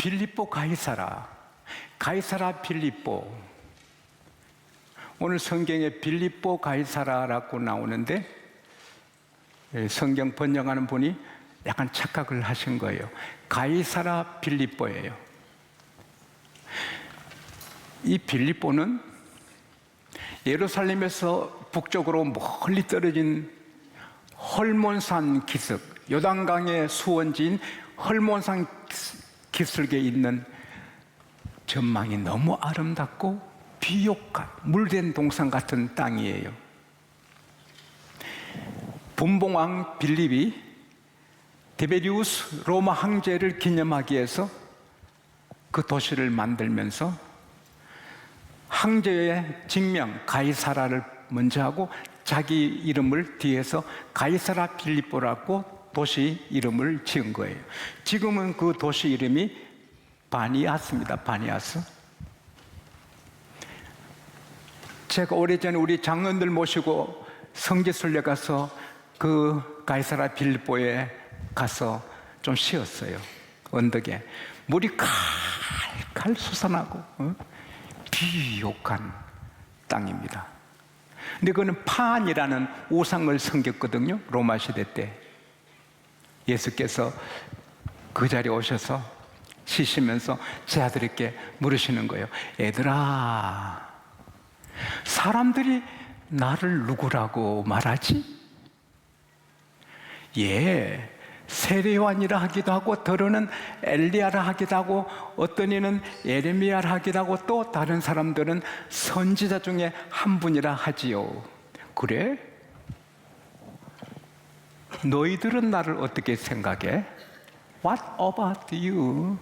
빌립보 가이사라, 가이사라 빌립보. 오늘 성경에 빌립보 가이사라라고 나오는데 성경 번역하는 분이 약간 착각을 하신 거예요. 가이사라 빌립보예요. 이 빌립보는 예루살렘에서 북쪽으로 멀리 떨어진 헐몬산 기슭, 요단강의 수원지인 헐몬산 기슭에 있는 전망이 너무 아름답고 비옥한 물된 동산 같은 땅이에요. 분봉왕 빌립이 디베리우스 로마 황제를 기념하기 위해서 그 도시를 만들면서 황제의 직명 가이사라를 먼저 하고 자기 이름을 뒤에서 가이사라 빌립보라고 도시 이름을 지은 거예요. 지금은 그 도시 이름이 바니아스입니다. 바니아스. 제가 오래전에 우리 장로들 모시고 성지순례 가서 그 가이사라 빌립보에 가서 좀 쉬었어요. 언덕에 물이 칼칼 솟아나고 비옥한 땅입니다. 근데 그거는 판이라는 우상을 섬겼거든요. 로마 시대 때 예수께서 그 자리에 오셔서 쉬시면서 제 아들에게 물으시는 거예요. 애들아, 사람들이 나를 누구라고 말하지? 예, 세례요한이라 하기도 하고 더러는 엘리야라 하기도 하고 어떤 이는 예레미야라 하기도 하고 또 다른 사람들은 선지자 중에 한 분이라 하지요. 그래? 너희들은 나를 어떻게 생각해? What about you?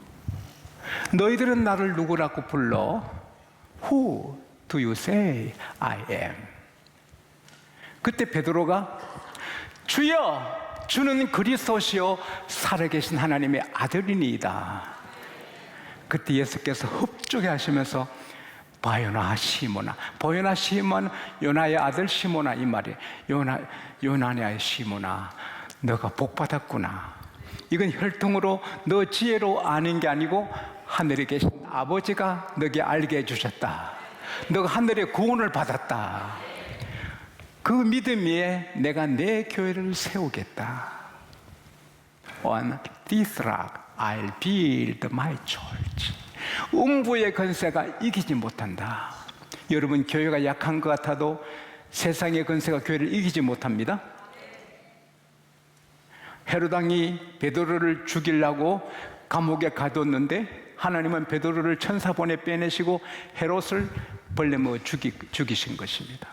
너희들은 나를 누구라고 불러? Who do you say I am? 그때 베드로가 주여, 주는 그리스도시요 살아계신 하나님의 아들이니이다. 그때 예수께서 흡족해 하시면서 바요나 시모나, 바요나 시몬, 요나의 아들 시모나, 이 말이에요. 요나의 시모나, 너가 복 받았구나. 이건 혈통으로 너 지혜로 아는 게 아니고 하늘에 계신 아버지가 너에게 알게 해주셨다. 너가 하늘의 구원을 받았다. 그 믿음 위에 내가 내 교회를 세우겠다. On this rock I'll build my church. 음부의 권세가 이기지 못한다. 여러분, 교회가 약한 것 같아도 세상의 권세가 교회를 이기지 못합니다. 헤롯 왕이 베드로를 죽이려고 감옥에 가뒀는데 하나님은 베드로를 천사본에 빼내시고 헤롯을 벌레 먹어 죽이신 것입니다.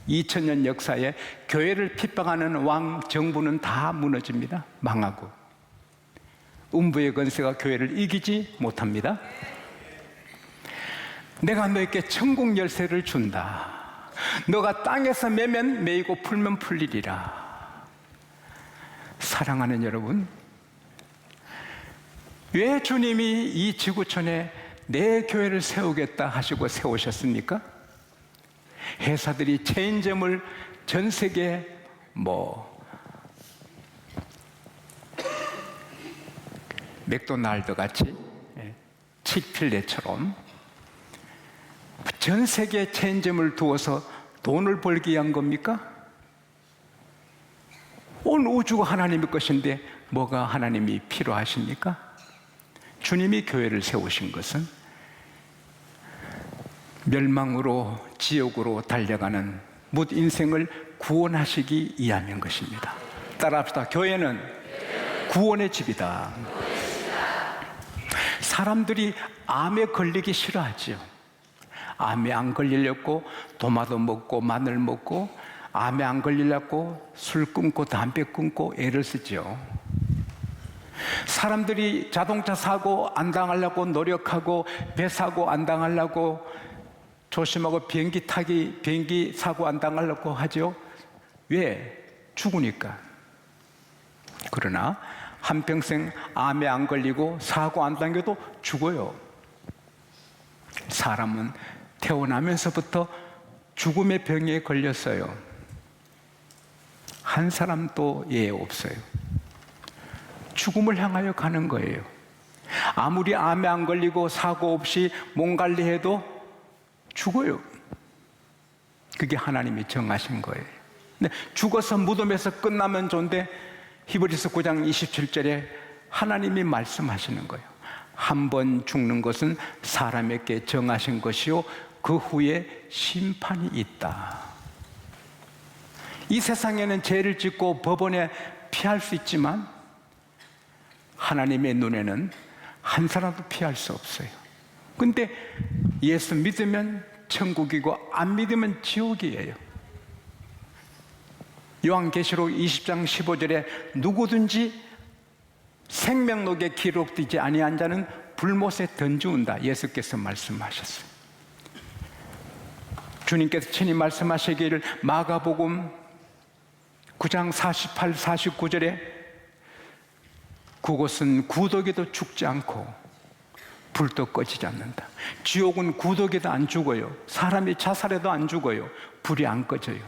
2000년 역사에 교회를 핍박하는 왕 정부는 다 무너집니다. 망하고. 음부의 권세가 교회를 이기지 못합니다. 내가 너에게 천국 열쇠를 준다. 너가 땅에서 매면 매이고 풀면 풀리리라. 사랑하는 여러분, 왜 주님이 이 지구촌에 내 교회를 세우겠다 하시고 세우셨습니까? 회사들이 체인점을 전 세계 맥도날드 같이 칙필레처럼 전 세계에 체인점을 두어서 돈을 벌기 위한 겁니까? 온 우주가 하나님의 것인데 뭐가 하나님이 필요하십니까? 주님이 교회를 세우신 것은 멸망으로 지옥으로 달려가는 묻 인생을 구원하시기 위함인 것입니다. 따라합시다. 교회는 구원의 집이다. 사람들이 암에 걸리기 싫어하지요. 암에 안 걸리려고 도마도 먹고 마늘 먹고, 암에 안 걸리려고 술 끊고 담배 끊고 애를 쓰죠. 사람들이 자동차 사고 안 당하려고 노력하고, 배 사고 안 당하려고 조심하고, 비행기 사고 안 당하려고 하죠. 왜? 죽으니까. 그러나 한평생 암에 안 걸리고 사고 안 당겨도 죽어요. 사람은 태어나면서부터 죽음의 병에 걸렸어요. 한 사람도 예 없어요. 죽음을 향하여 가는 거예요. 아무리 암에 안 걸리고 사고 없이 몸 관리해도 죽어요. 그게 하나님이 정하신 거예요. 근데 죽어서 무덤에서 끝나면 좋은데 히브리서 9장 27절에 하나님이 말씀하시는 거예요. 한 번 죽는 것은 사람에게 정하신 것이요 그 후에 심판이 있다. 이 세상에는 죄를 짓고 법원에 피할 수 있지만 하나님의 눈에는 한 사람도 피할 수 없어요. 근데 예수 믿으면 천국이고 안 믿으면 지옥이에요. 요한계시록 20장 15절에 누구든지 생명록에 기록되지 아니한 자는 불못에 던지운다. 예수께서 말씀하셨어요. 주님께서 친히 말씀하시기를 마가복음 9장 48, 49절에 그곳은 구더기도 죽지 않고 불도 꺼지지 않는다. 지옥은 구더기도 안 죽어요. 사람이 자살해도 안 죽어요. 불이 안 꺼져요.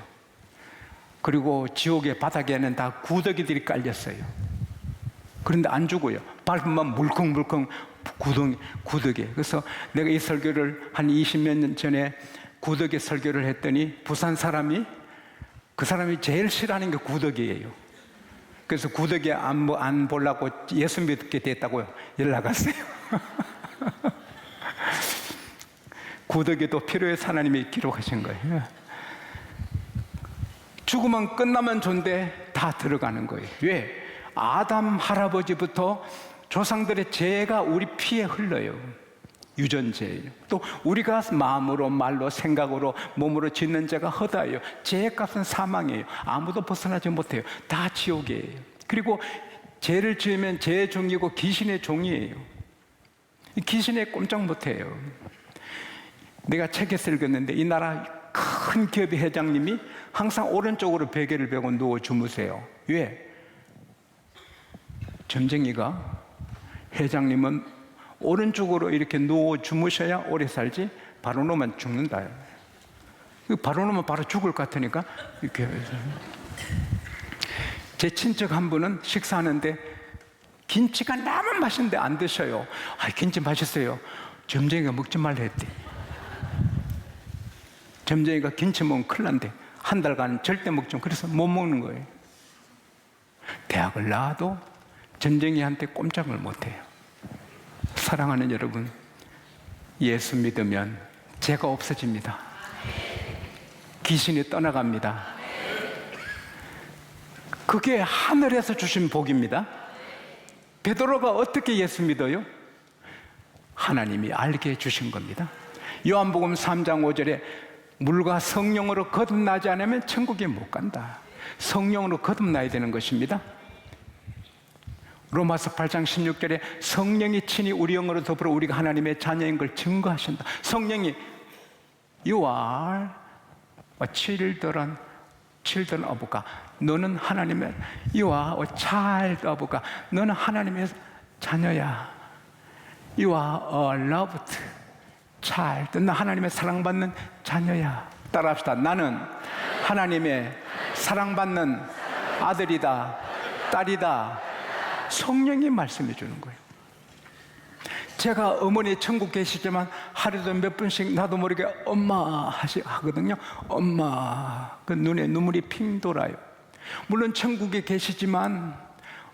그리고 지옥의 바닥에는 다 구더기들이 깔렸어요. 그런데 안 죽어요. 밟으면 물컹물컹 구더기. 그래서 내가 이 설교를 한 20몇 년 전에 구더기 설교를 했더니 부산 사람이 그 사람이 제일 싫어하는 게 구더기예요. 그래서 구더기 안 보려고 예수 믿게 됐다고 연락 왔어요. 구더기도 필요해서 하나님이 기록하신 거예요. 죽으면 끝나면 좋은데 다 들어가는 거예요. 왜? 아담 할아버지부터 조상들의 죄가 우리 피에 흘러요. 유전죄예요. 또 우리가 마음으로 말로 생각으로 몸으로 짓는 죄가 허다예요. 죄의 값은 사망이에요. 아무도 벗어나지 못해요. 다 지옥이에요. 그리고 죄를 지으면 죄의 종이고 귀신의 종이에요. 귀신에 꼼짝 못해요. 내가 책에서 읽었는데 이 나라 큰 기업의 회장님이 항상 오른쪽으로 베개를 베고 누워 주무세요. 왜? 점쟁이가 회장님은 오른쪽으로 이렇게 누워 주무셔야 오래 살지 바로 놓으면 죽는다. 바로 놓으면 바로 죽을 것 같으니까 이렇게 해서. 제 친척 한 분은 식사하는데 김치가 너무 맛있는데 안 드셔요. 김치 맛있어요. 점쟁이가 먹지 말라 했대. 점쟁이가 김치 먹으면 큰일 난대. 한 달간 절대 먹지 마. 그래서 못 먹는 거예요. 대학을 나와도 점쟁이한테 꼼짝을 못해요. 사랑하는 여러분, 예수 믿으면 죄가 없어집니다. 귀신이 떠나갑니다. 그게 하늘에서 주신 복입니다. 베드로가 어떻게 예수 믿어요? 하나님이 알게 해주신 겁니다. 요한복음 3장 5절에 물과 성령으로 거듭나지 않으면 천국에 못 간다. 성령으로 거듭나야 되는 것입니다. 로마서 8장 16절에 성령이 친히 우리 영으로 더불어 우리가 하나님의 자녀인 걸 증거하신다. 성령이 You are a children of God. 너는 하나님의 You are a child of God. 너는 하나님의 자녀야. You are a loved child. 너 하나님의 사랑받는 자녀야. 따라합시다. 나는 하나님의 사랑받는 아들이다, 딸이다. 성령이 말씀해 주는 거예요. 제가 어머니 천국 계시지만 하루도 몇 번씩 나도 모르게 엄마 하거든요. 엄마. 그 눈에 눈물이 핑 돌아요. 물론 천국에 계시지만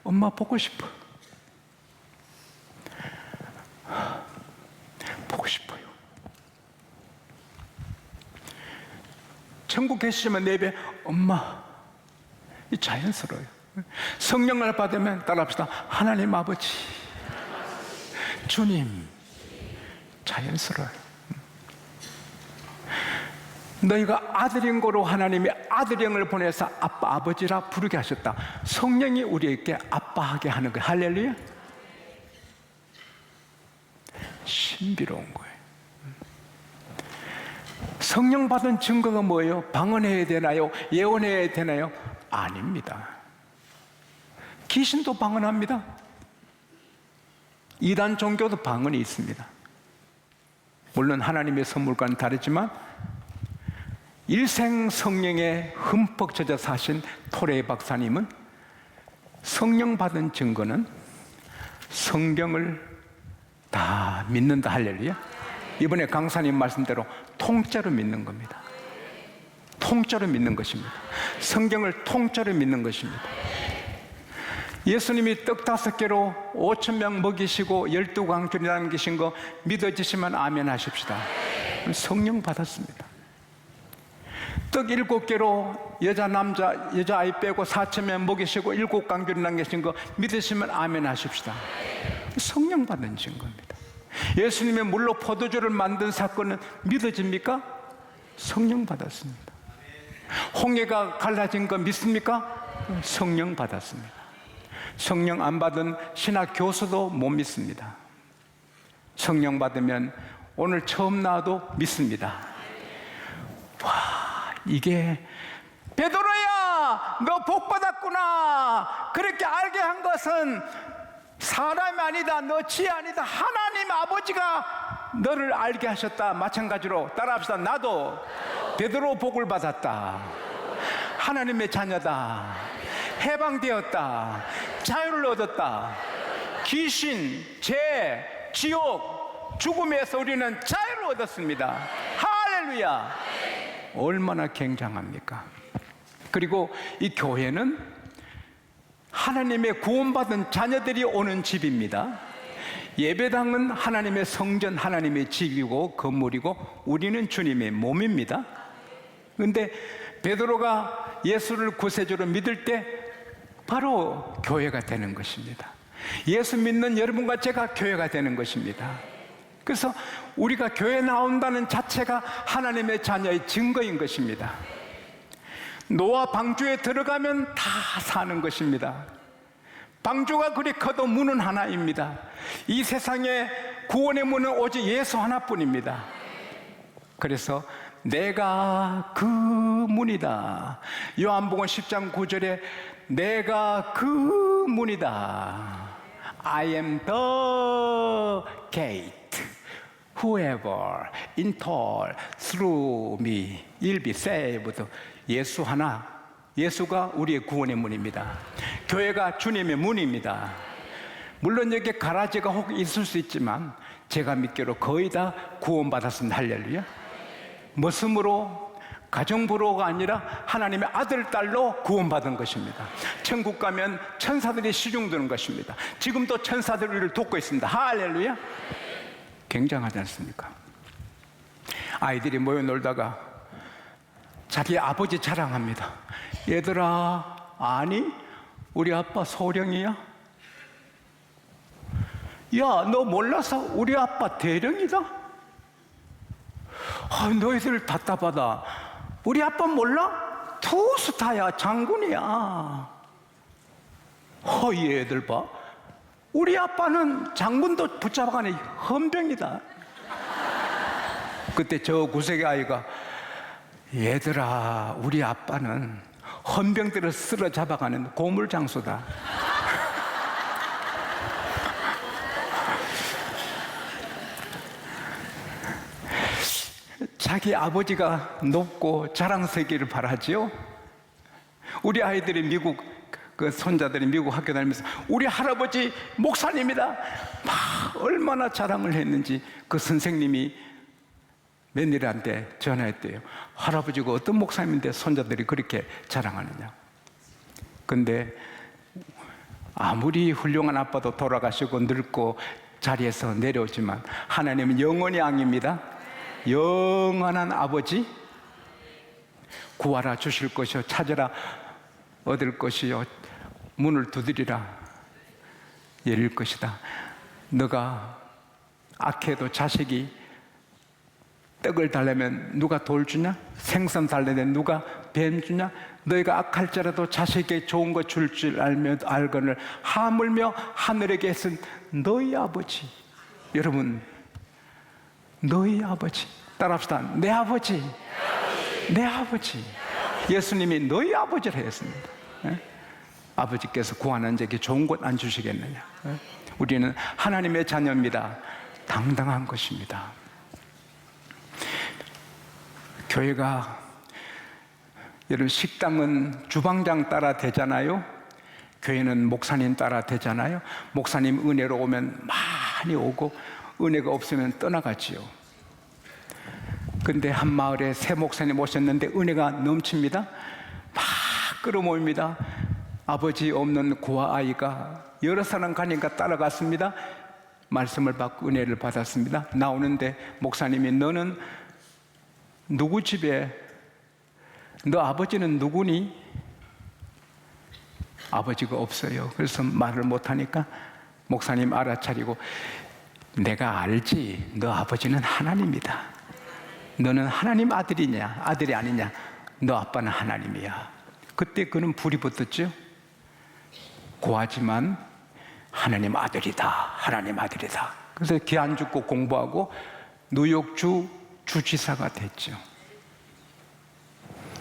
엄마 보고 싶어. 보고 싶어요. 천국 계시지만 내 입에 엄마. 이 자연스러워요. 성령을 받으면 따라합시다. 하나님 아버지, 주님. 자연스러워요. 너희가 아들인 거로 하나님이 아들형을 보내서 아빠 아버지라 부르게 하셨다. 성령이 우리에게 아빠하게 하는 거예요. 할렐루야. 신비로운 거예요. 성령 받은 증거가 뭐예요? 방언해야 되나요? 예언해야 되나요? 아닙니다. 귀신도 방언합니다. 이단 종교도 방언이 있습니다. 물론 하나님의 선물과는 다르지만 일생 성령에 흠뻑 젖어 사신 토레 박사님은 성령 받은 증거는 성경을 다 믿는다. 할렐루야. 이번에 강사님 말씀대로 통째로 믿는 겁니다. 통째로 믿는 것입니다. 성경을 통째로 믿는 것입니다. 예수님이 떡 5개로 5,000명 먹이시고 12광줄이 남기신 거 믿어지시면 아멘 하십시다. 성령 받았습니다. 떡 7개로 여자아이 빼고 4,000명 먹이시고 7광줄이 남기신 거 믿으시면 아멘 하십시다. 성령 받은 증거입니다. 예수님의 물로 포도주를 만든 사건은 믿어집니까? 성령 받았습니다. 홍해가 갈라진 거 믿습니까? 성령 받았습니다. 성령 안 받은 신학 교수도 못 믿습니다. 성령 받으면 오늘 처음 나와도 믿습니다. 와, 이게 베드로야, 너 복 받았구나. 그렇게 알게 한 것은 사람이 아니다, 너 지혜 아니다, 하나님 아버지가 너를 알게 하셨다. 마찬가지로 따라합시다. 나도 베드로 복을 받았다. 하나님의 자녀다. 해방되었다. 자유를 얻었다. 귀신, 죄, 지옥, 죽음에서 우리는 자유를 얻었습니다. 할렐루야. 얼마나 굉장합니까? 그리고 이 교회는 하나님의 구원받은 자녀들이 오는 집입니다. 예배당은 하나님의 성전, 하나님의 집이고 건물이고 우리는 주님의 몸입니다. 그런데 베드로가 예수를 구세주로 믿을 때 바로 교회가 되는 것입니다. 예수 믿는 여러분과 제가 교회가 되는 것입니다. 그래서 우리가 교회 나온다는 자체가 하나님의 자녀의 증거인 것입니다. 노아 방주에 들어가면 다 사는 것입니다. 방주가 그리 커도 문은 하나입니다. 이 세상에 구원의 문은 오직 예수 하나뿐입니다. 그래서 내가 그 문이다. 요한복음 10장 9절에 내가 그 문이다. I am the gate. Whoever enter through me will be saved. 예수 하나, 예수가 우리의 구원의 문입니다. 교회가 주님의 문입니다. 물론 여기 가라지가 혹 있을 수 있지만 제가 믿기로 거의 다 구원받았습니다. 할렐루야. 머슴으로, 가정부로가 아니라 하나님의 아들, 딸로 구원받은 것입니다. 천국 가면 천사들이 시중드는 것입니다. 지금도 천사들이 우리를 돕고 있습니다. 할렐루야. 굉장하지 않습니까? 아이들이 모여 놀다가 자기 아버지 자랑합니다. 얘들아, 아니 우리 아빠 소령이야? 야, 너 몰라서 우리 아빠 대령이다? 너희들 답답하다. 우리 아빠 몰라? 투스타야, 장군이야. 이 애들 봐. 우리 아빠는 장군도 붙잡아가는 헌병이다. 그때 저 구석의 아이가 얘들아, 우리 아빠는 헌병들을 쓸어 잡아가는 고물장수다. 자기 아버지가 높고 자랑스럽기를 바라지요. 우리 아이들이 미국 그 손자들이 미국 학교 다니면서 우리 할아버지 목사님이다. 막 얼마나 자랑을 했는지 그 선생님이 며느리한테 전화했대요. 할아버지가 어떤 목사님인데 손자들이 그렇게 자랑하느냐. 근데 아무리 훌륭한 아빠도 돌아가시고 늙고 자리에서 내려오지만 하나님은 영원히 왕입니다. 영원한 아버지, 구하라 주실 것이요, 찾으라 얻을 것이요, 문을 두드리라 열릴 것이다. 너가 악해도 자식이 떡을 달라면 누가 돌 주냐? 생선 달라면 누가 뱀 주냐? 너희가 악할지라도 자식에게 좋은 것 줄 줄 알거늘 하물며 하늘에 계신 너희 아버지. 여러분, 너희 아버지, 따라합시다. 내 아버지, 내 아버지. 예수님이 너희 아버지를 했습니다. 아버지께서 구하는 자에게 좋은 것 안 주시겠느냐. 우리는 하나님의 자녀입니다. 당당한 것입니다. 교회가, 여러분, 식당은 주방장 따라 되잖아요. 교회는 목사님 따라 되잖아요. 목사님 은혜로 오면 많이 오고, 은혜가 없으면 떠나가지요. 근데 한 마을에 새 목사님 오셨는데 은혜가 넘칩니다. 막 끌어모입니다. 아버지 없는 고아 아이가 여러 사람 가니까 따라갔습니다. 말씀을 받고 은혜를 받았습니다. 나오는데 목사님이 너는 누구 집에, 너 아버지는 누구니? 아버지가 없어요. 그래서 말을 못하니까 목사님 알아차리고 내가 알지. 너 아버지는 하나님이다. 너는 하나님 아들이냐 아들이 아니냐. 너 아빠는 하나님이야. 그때 그는 불이 붙었죠. 고하지만 하나님 아들이다. 하나님 아들이다. 그래서 기 안 죽고 공부하고 뉴욕주 주지사가 됐죠.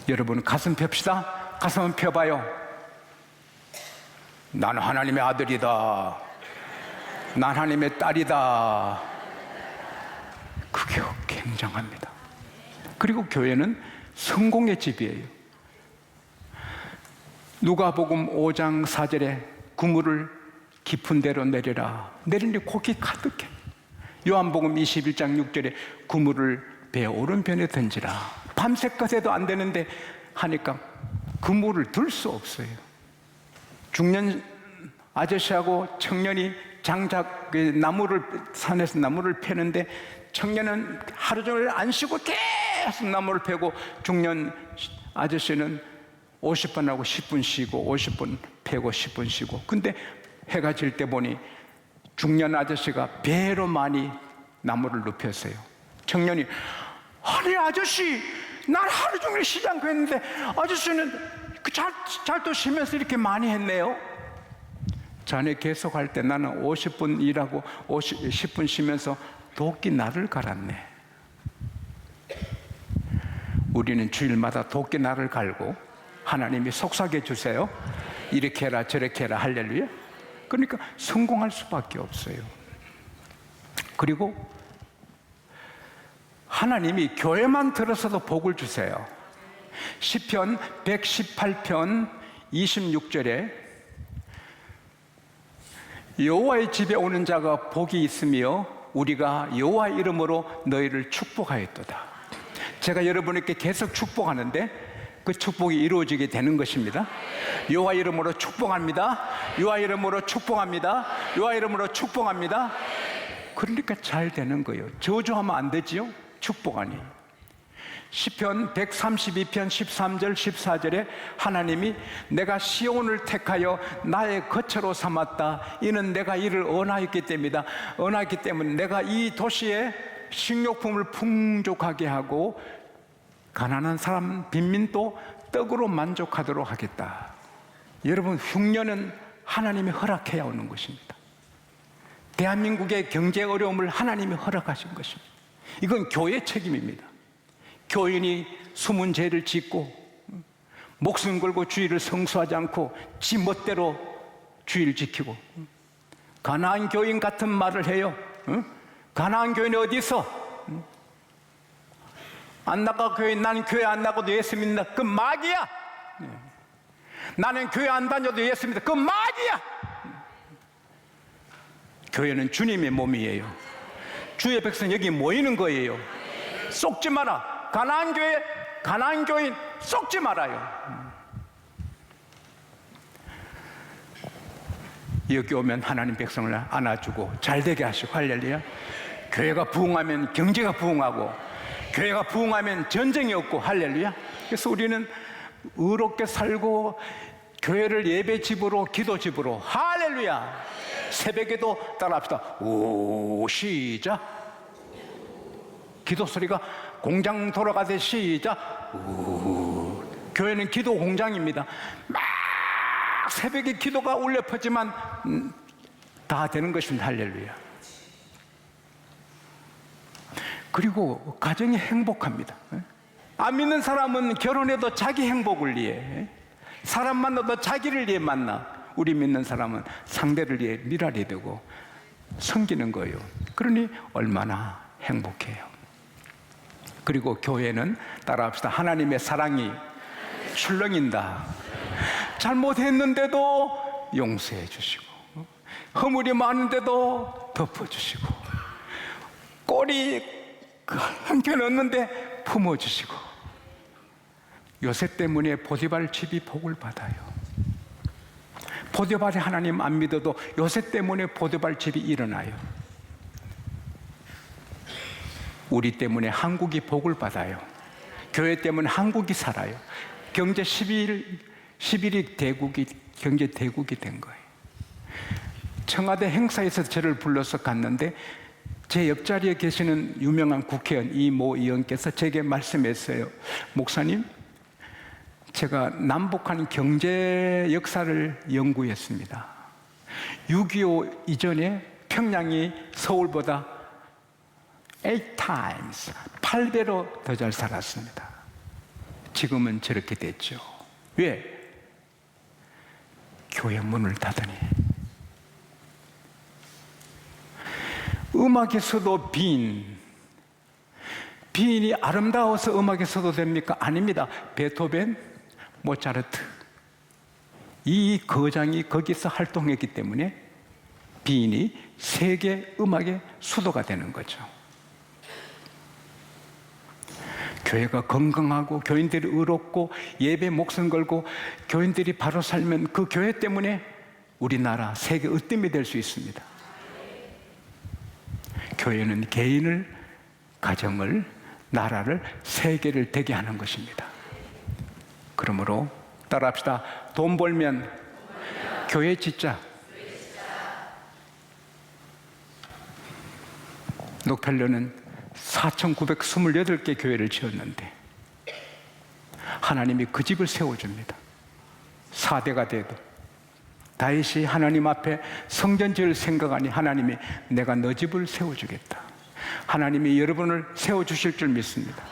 여러분 가슴 펴시다. 가슴 펴봐요. 난 하나님의 아들이다. 난 하나님의 딸이다. 그게 굉장합니다. 그리고 교회는 성공의 집이에요. 누가복음 5장 4절에 그물을 깊은 데로 내려라. 내리니 고기 가득해. 요한복음 21장 6절에 그물을 배 오른편에 던지라. 밤새까지도 안 되는데 하니까 그물을 들 수 없어요. 중년 아저씨하고 청년이 장작 나무를 산에서 나무를 패는데 청년은 하루 종일 안 쉬고 계속 나무를 패고 중년 아저씨는 50분 하고 10분 쉬고 50분 패고 10분 쉬고. 근데 해가 질 때 보니 중년 아저씨가 배로 많이 나무를 눕혔어요. 청년이 아니 아저씨 난 하루 종일 쉬지 않고 했는데 아저씨는 잘도 쉬면서 이렇게 많이 했네요. 자네 계속 할 때 나는 50분 일하고 10분 쉬면서 도끼 나를 갈았네. 우리는 주일마다 도끼 나를 갈고 하나님이 속삭여 주세요. 이렇게 해라 저렇게 해라. 할렐루야. 그러니까 성공할 수밖에 없어요. 그리고 하나님이 교회만 들어서도 복을 주세요. 시편 118편 26절에 여호와의 집에 오는 자가 복이 있으며 우리가 여호와 이름으로 너희를 축복하였도다. 제가 여러분에게 계속 축복하는데 그 축복이 이루어지게 되는 것입니다. 여호와 이름으로 축복합니다. 여호와 이름으로 축복합니다. 여호와 이름으로 축복합니다. 그러니까 잘 되는 거예요. 저주하면 안 되지요. 축복하니. 시편 132편 13절 14절에 하나님이 내가 시온을 택하여 나의 거처로 삼았다. 이는 내가 이를 언하였기 때문이다. 언하였기 때문에 내가 이 도시에 식료품을 풍족하게 하고 가난한 사람 빈민도 떡으로 만족하도록 하겠다. 여러분 흉년은 하나님이 허락해야 오는 것입니다. 대한민국의 경제 어려움을 하나님이 허락하신 것입니다. 이건 교회의 책임입니다. 교인이 숨은 죄를 짓고 목숨 걸고 주의를 성수하지 않고 지 멋대로 주의를 지키고 가나안 교인 같은 말을 해요. 가나안 교인이 어디 있어? 안 나가 교회, 나는 교회 안 나가도 예수 믿는다. 그 마귀야. 나는 교회 안 다녀도 예수 믿는다. 그 마귀야. 교회는 주님의 몸이에요. 주의 백성 여기 모이는 거예요. 속지 마라. 가나안 교회, 가나안 교인 속지 말아요. 여기 오면 하나님 백성을 안아주고 잘되게 하시고 할렐루야. 교회가 부흥하면 경제가 부흥하고 교회가 부흥하면 전쟁이 없고 할렐루야. 그래서 우리는 의롭게 살고 교회를 예배집으로 기도집으로 할렐루야. 새벽에도 따라합시다. 오 시작. 기도 소리가 공장 돌아가듯이 시작. 오. 교회는 기도 공장입니다. 막 새벽에 기도가 울려 퍼지만 다 되는 것입니다. 할렐루야. 그리고 가정이 행복합니다. 안 믿는 사람은 결혼해도 자기 행복을 위해, 사람 만나도 자기를 위해 만나. 우리 믿는 사람은 상대를 위해 미랄이 되고 섬기는 거예요. 그러니 얼마나 행복해요. 그리고 교회는 따라합시다. 하나님의 사랑이 출렁인다. 잘못했는데도 용서해 주시고 허물이 많은데도 덮어주시고 꼬리 한켠 얻는데 품어주시고, 요셉 때문에 보디발 집이 복을 받아요. 보디발이 하나님 안 믿어도 요셉 때문에 보디발 집이 일어나요. 우리 때문에 한국이 복을 받아요. 교회 때문에 한국이 살아요. 경제 11위 대국이 경제 대국이 된 거예요. 청와대 행사에서 저를 불러서 갔는데 제 옆자리에 계시는 유명한 국회의원 이모 의원께서 제게 말씀했어요. 목사님, 제가 남북한 경제 역사를 연구했습니다. 6.25 이전에 평양이 서울보다 8배로 더 잘 살았습니다. 지금은 저렇게 됐죠. 왜? 교회 문을 닫으니. 음악에서도 빈이 아름다워서 음악에서도 됩니까? 아닙니다. 베토벤, 모차르트, 이 거장이 거기서 활동했기 때문에 빈이 세계 음악의 수도가 되는 거죠. 교회가 건강하고 교인들이 의롭고 예배 목숨 걸고 교인들이 바로 살면 그 교회 때문에 우리나라 세계 으뜸이 될 수 있습니다. 교회는 개인을, 가정을, 나라를, 세계를 되게 하는 것입니다. 그러므로 따라합시다. 돈 벌면 교회 짓자. 록펠러는 4,928개 교회를 지었는데 하나님이 그 집을 세워줍니다. 4대가 돼도. 다윗이 하나님 앞에 성전 지을 생각하니 하나님이 내가 너 집을 세워주겠다. 하나님이 여러분을 세워주실 줄 믿습니다.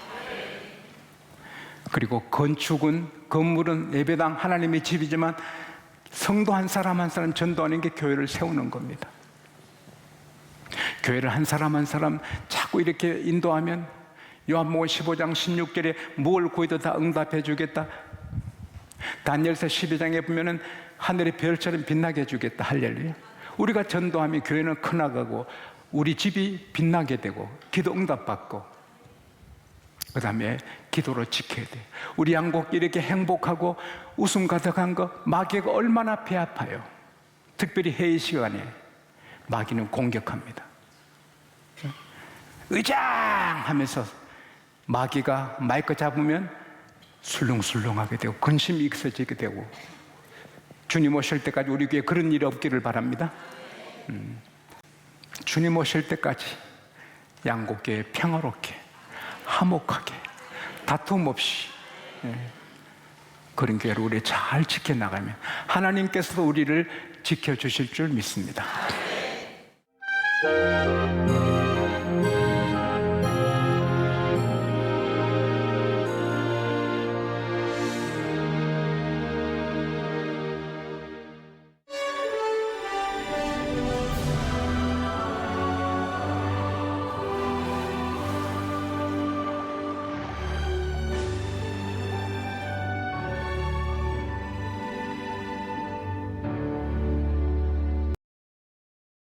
그리고 건물은 예배당 하나님의 집이지만 성도 한 사람 한 사람 전도하는 게 교회를 세우는 겁니다. 교회를 한 사람 한 사람 자꾸 이렇게 인도하면 요한복음 15장 16절에 뭘 구해도 다 응답해 주겠다. 다니엘서 12장에 보면은 하늘의 별처럼 빛나게 해주겠다. 할렐루야. 우리가 전도하면 교회는 커나가고 우리 집이 빛나게 되고 기도 응답받고 그 다음에 기도로 지켜야 돼요. 우리 양곡 이렇게 행복하고 웃음 가득한 거 마귀가 얼마나 배 아파요. 특별히 회의 시간에 마귀는 공격합니다. 의장 하면서 마귀가 마이크 잡으면 술렁술렁하게 되고 근심이 익혀지게 되고 주님 오실 때까지 우리 교회에 그런 일이 없기를 바랍니다. 주님 오실 때까지 양곡교회 평화롭게 화목하게 다툼 없이 그런 교회를 우리 잘 지켜나가면 하나님께서도 우리를 지켜주실 줄 믿습니다.